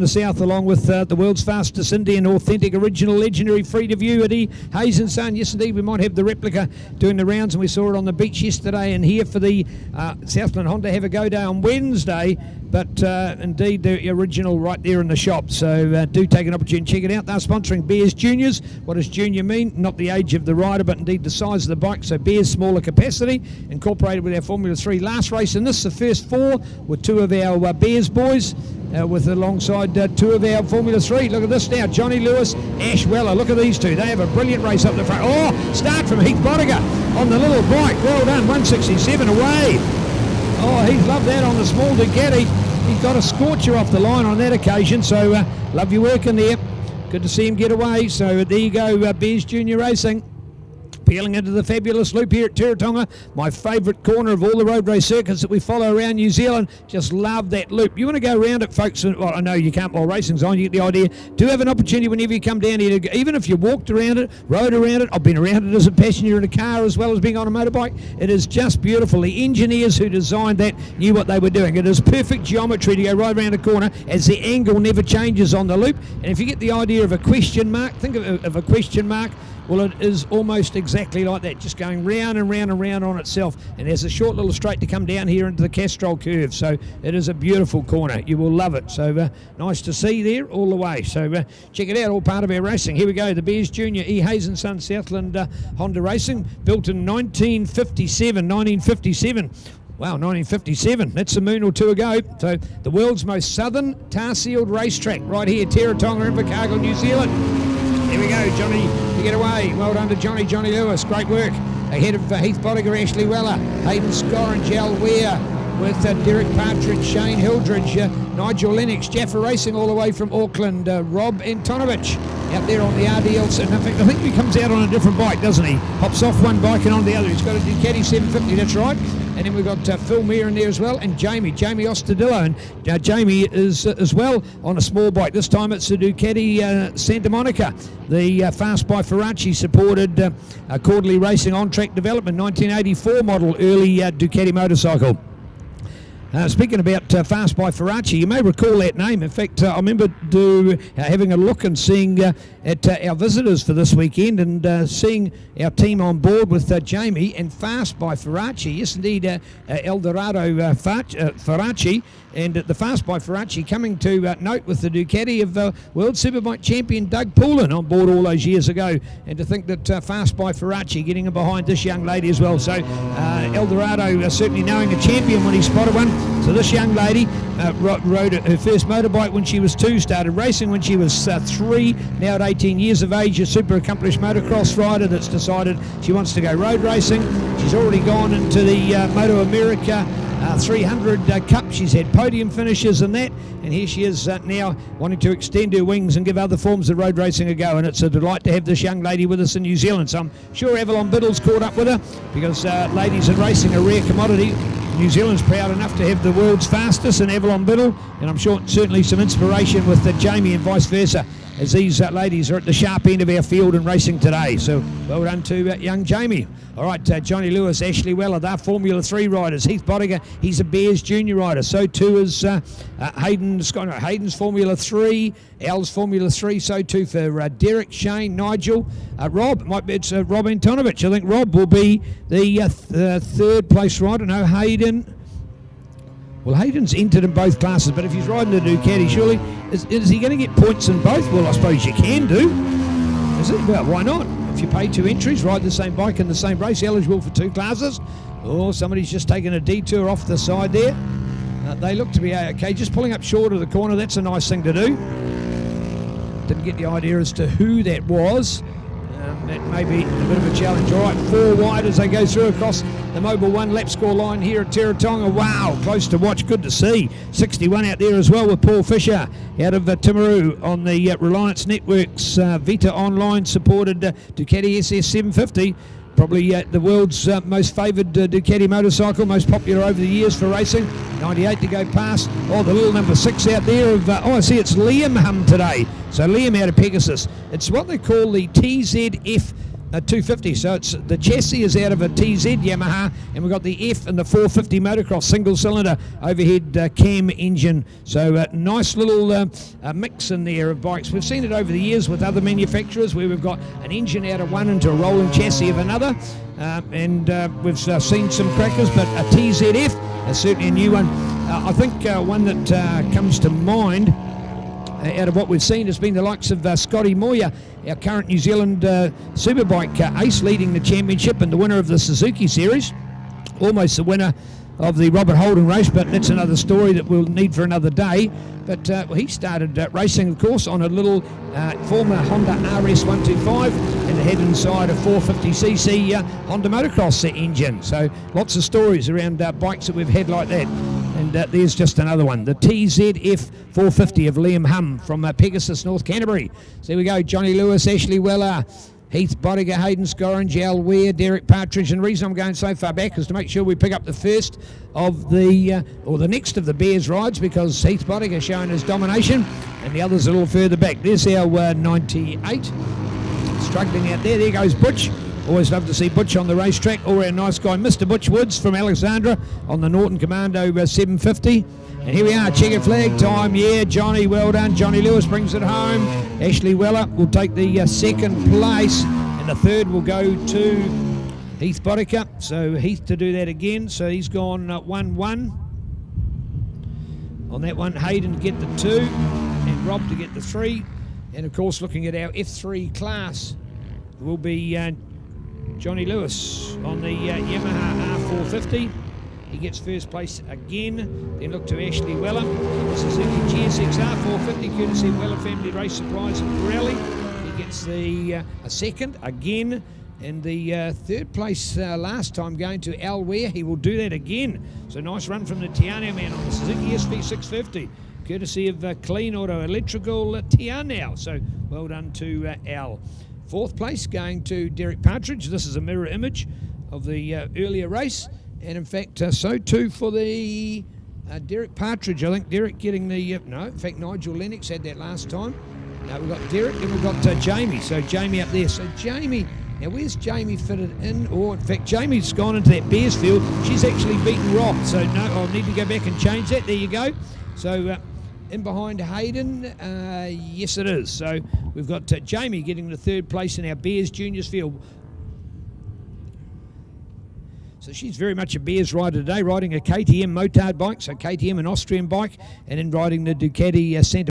the south, along with the world's fastest Indian, authentic, original, legendary, free to view at Hayes and Son. Yes, indeed, we might have the replica doing the rounds, and we saw it on the beach yesterday. And here for the Southland Honda Have a Go Day on Wednesday. But indeed, the original right there in the shop. So do take an opportunity and check it out. They're sponsoring Bears Juniors. What does junior mean? Not the age of the rider, but indeed the size of the bike. So Bears smaller capacity, incorporated with our Formula 3 last race. And this is the first four with two of our Bears boys. With alongside two of our Formula 3. Look at this now, Johnny Lewis, Ash Weller. Look at these two. They have a brilliant race up the front. Oh, start from Heath Bodiger on the little bike. Well done, 167 away. Oh, Heath loved that on the small Ducati. He got a scorcher off the line on that occasion, so love your work in there. Good to see him get away. So there you go, Bears Junior Racing. Peeling into the fabulous loop here at Teretonga, my favourite corner of all the road race circuits that we follow around New Zealand. Just love that loop. You want to go around it, folks. Well, I know you can't while racing's on, you get the idea. Do have an opportunity whenever you come down here, to, even if you walked around it, rode around it. I've been around it as a passenger in a car as well as being on a motorbike. It is just beautiful. The engineers who designed that knew what they were doing. It is perfect geometry to go right around a corner as the angle never changes on the loop. And if you get the idea of a question mark, think of a question mark. Well, it is almost exactly like that, just going round and round and round on itself. And there's a short little straight to come down here into the Castrol curve. So it is a beautiful corner. You will love it. So nice to see there all the way. So check it out, all part of our racing. Here we go, the Bears Junior E. Hayes and Son Southland Honda Racing, built in 1957. Wow, 1957. That's a moon or two ago. So the world's most southern tar-sealed racetrack right here, Teretonga, Invercargill, New Zealand. Here we go, Johnny, to get away. Well done to Johnny Lewis. Great work. Ahead of Heath Bodiger, Ashley Weller, Hayden Scorringell Ware with Derek Partridge, Shane Hildridge, Nigel Lennox, Jaffa Racing all the way from Auckland, Rob Antonovich out there on the RDL. In fact, I think he comes out on a different bike, doesn't he? Hops off one bike and on the other. He's got a Ducati 750, that's right. And then we've got Phil Mear in there as well, and Jamie Ostadillo. And Jamie is as well on a small bike. This time it's a Ducati Santa Monica. The Fast by Ferracci supported quarterly racing on-track development, 1984 model, early Ducati motorcycle. Speaking about Fast by Ferracci, you may recall that name. In fact, I remember having a look and seeing at our visitors for this weekend and seeing our team on board with Jamie and Fast by Ferracci. Yes, indeed, Eldorado Ferracci. And the Fast by Ferracci coming to note with the Ducati of World Superbike champion Doug Poulin on board all those years ago. And to think that Fast by Ferracci getting in behind this young lady as well. So Eldorado certainly knowing a champion when he spotted one. So this young lady rode her first motorbike when she was 2, started racing when she was 3, now at 18 years of age, a super accomplished motocross rider that's decided she wants to go road racing. She's already gone into the Moto America 300 Cup. She's had podium finishes in that, and here she is now wanting to extend her wings and give other forms of road racing a go, and it's a delight to have this young lady with us in New Zealand. So I'm sure Avalon Biddle's caught up with her, because ladies in racing are a rare commodity. New Zealand's proud enough to have the world's fastest in Avalon Biddle, and I'm sure certainly some inspiration with Jamie and vice versa, as these ladies are at the sharp end of our field in racing today. So well done to young Jamie. All right, Johnny Lewis, Ashley Weller, they're Formula 3 riders. Heath Bodiger, he's a Bears Junior rider. So too is Hayden's Formula 3, Al's Formula 3. So too for Derek, Shane, Nigel, Rob. It's Rob Antonovich. I think Rob will be the third place rider. No, Hayden. Well, Hayden's entered in both classes, but if he's riding the Ducati, surely, is he going to get points in both? Well, I suppose you can do. Is it? Well, why not? If you pay 2 entries, ride the same bike in the same race, eligible for 2 classes. Oh, somebody's just taken a detour off the side there. They look to be okay, just pulling up short of the corner. That's a nice thing to do. Didn't get the idea as to who that was. That may be a bit of a challenge. All right, 4 wide as they go through across the Mobile 1 lap score line here at Teretonga. Wow, close to watch, good to see. 61 out there as well with Paul Fisher out of Timaru on the Reliance Networks Vita Online supported Ducati SS 750. Probably the world's most favoured Ducati motorcycle, most popular over the years for racing. 98 to go past. Oh, the little number 6 out there of, I see it's Liam Hum today. So Liam out of Pegasus. It's what they call the TZF 250. So it's the chassis is out of a TZ Yamaha, and we've got the F and the 450 motocross single cylinder overhead cam engine. So nice little mix in there of bikes. We've seen it over the years with other manufacturers where we've got an engine out of one into a rolling chassis of another, and we've seen some crackers, but a TZF is certainly a new one. I think one that comes to mind out of what we've seen has been the likes of Scotty Moyer, our current New Zealand superbike ace, leading the championship and the winner of the Suzuki Series, almost the winner of the Robert Holden race, but that's another story that we'll need for another day. But he started racing, of course, on a little former Honda RS125, and it had inside a 450cc Honda motocross engine. So lots of stories around bikes that we've had like that. And there's just another one, the TZF 450 of Liam Hum from Pegasus, North Canterbury. So there we go, Johnny Lewis, Ashley Weller, Heath Bodiger, Hayden Scoringe, Al Ware, Derek Partridge. And the reason I'm going so far back is to make sure we pick up the first of the, or the next of the Bears rides, because Heath Bodiger showing his domination and the others a little further back. There's our 98, struggling out there. There goes Butch. Always love to see Butch on the racetrack, or our nice guy, Mr. Butch Woods from Alexandra on the Norton Commando 750. And here we are, checkered flag time. Yeah, Johnny, well done. Johnny Lewis brings it home. Ashley Weller will take the second place, and the third will go to Heath Bodiker. So Heath to do that again. So he's gone 1-1 on that one. Hayden to get the 2, and Rob to get the 3. And of course, looking at our F3 class will be Johnny Lewis on the Yamaha R450. He gets first place again. Then look to Ashley Weller, Suzuki GSX R450, courtesy of Weller Family Race Supplies and Rally. He gets the a second again, and the third place last time going to Al Ware. He will do that again. So nice run from the Tiana man on the Suzuki SV650, courtesy of Clean Auto Electrical Tiana. So well done to Al. Fourth place going to Derek Partridge. This is a mirror image of the earlier race. And in fact, so too for the Derek Partridge. I think Derek getting the, no, in fact, Nigel Lennox had that last time. Now we've got Derek and we've got Jamie. So Jamie up there. So Jamie, now where's Jamie fitted in? Or in fact, Jamie's gone into that Bears field. She's actually beaten Rob. So no, I'll need to go back and change that. There you go. So in behind Hayden, yes it is. So we've got Jamie getting the third place in our Bears Juniors field. So she's very much a Bears rider today, riding a KTM motard bike, so KTM an Austrian bike, and then riding the Ducati Santa